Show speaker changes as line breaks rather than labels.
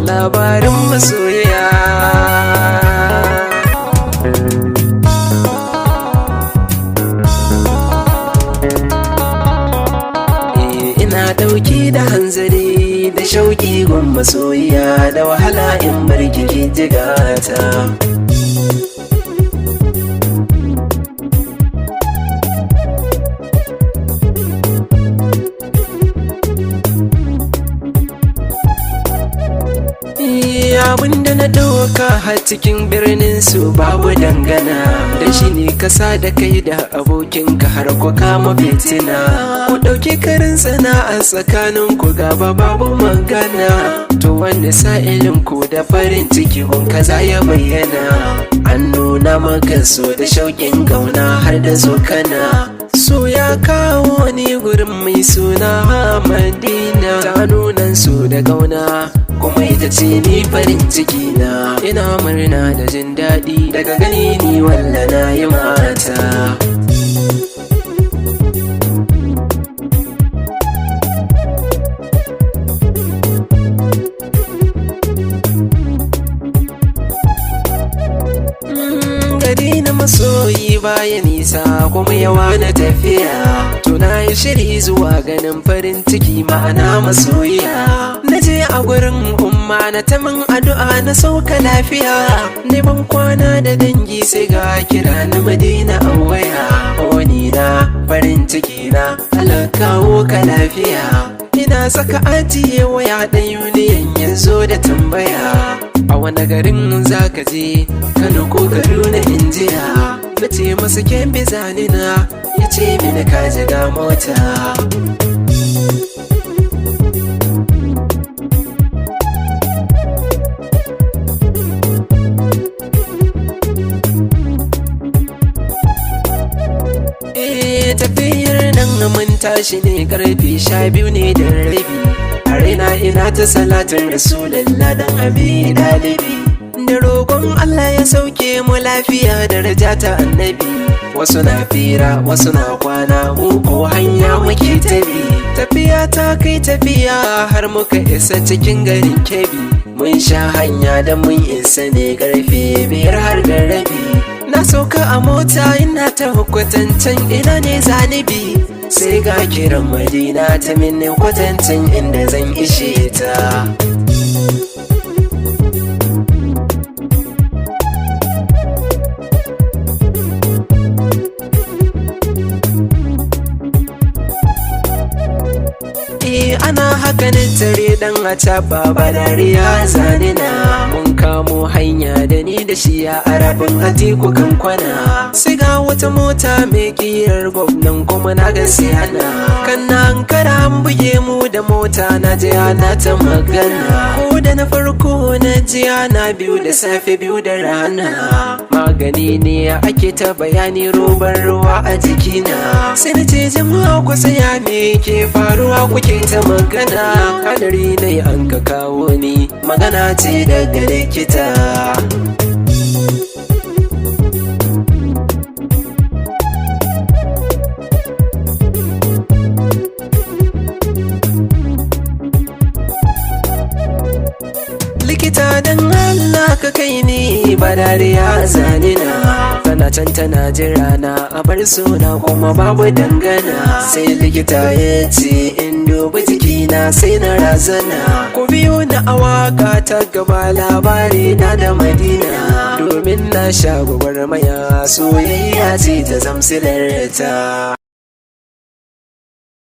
Labarin masoya. Ina ɗauki da hanzari da shauƙi gun masoyiya, da wahala in bar kiki jigata. Abinda na ɗauka har cikin birnin su babu dangana, da shi ne kasa da kai da abokinka har ku kama fitina. Ku ɗauki karin sana'a tsakanin ku gaba babu magana, to wanda sa'ilin ku da farin ciki kun kaza ya bayyana. An nuna maka so da shauƙin gauna har da tsokana. So ya kawo ni gurin mai suna Madina, ta nunan so da gauna kuma ita ce ni farin ciki na. Ina murna da jin daɗi daga gani ni walla na yi mata. Gari na masoyi baya nisa kuma yawa na tafiya, tuna yi shiri zuwa ganin farin ciki ma'ana masoyiya. Na je a gurin umma na ta min addu'a na sauka lafiya, neman kwana da dangi sai ga kira na Madina a waya. Wani na farin ciki na Allah kawo ka lafiya. Ina saka ajiye waya ɗan Union ya zo da tambaya, a wani garin za ka je, Kano ko Kaduna in jiya. Na ce masa Kebbi zanina, ya ce mini ka ji ga mota. Tafiyar nan mun tashi ne karfe 12 ne da rabi, a raina ina ta salatin Rasulallah dan abi dalibi, da roƙon Allah ya sauke mu lafiya daraja ta annabi. Wasu na fira wasu na kwana, mu ko hanya muke tabi. Tafiya ta kai tafiya har muka isa cikin garin Kebbi, mun sha hanya da mun isa ne karfe 5 har da rabi. Na sauka a mota ina ta kwatancin ina ne zanibi, sai ga kiran Madina ta mini kwatancin inda zan ishe ta. Ana haka ne tare dan a caba ba dariya zanina, mun kamo hanya da ni da shi a arabin Atiku kan kwana. Sai ga wata mota mai kirar gwamnan kuma na ga siyana, kan na ankara an buge mu da mota na je ana ta magana. Ko da na farko na ji ana biyu da safe biyu da rana, magani ne ake ta bayani robar ruwa a jikina. Sai na ce jama'a ku saya me ke faruwa kuke ta magana, hadari ne an ka kawo ni magana ce daga likita. Likita dan Allah ka kai ni ba dariya zanina, tana can tana jira na a bar suna kuma babu dangana. Sai likita ya ce in dubi jikina sai na razana, ku biyo na awaka ta gaba labari na da Madina, domin na sha gwagwarmaya soyayya ce ta zamsilar ta.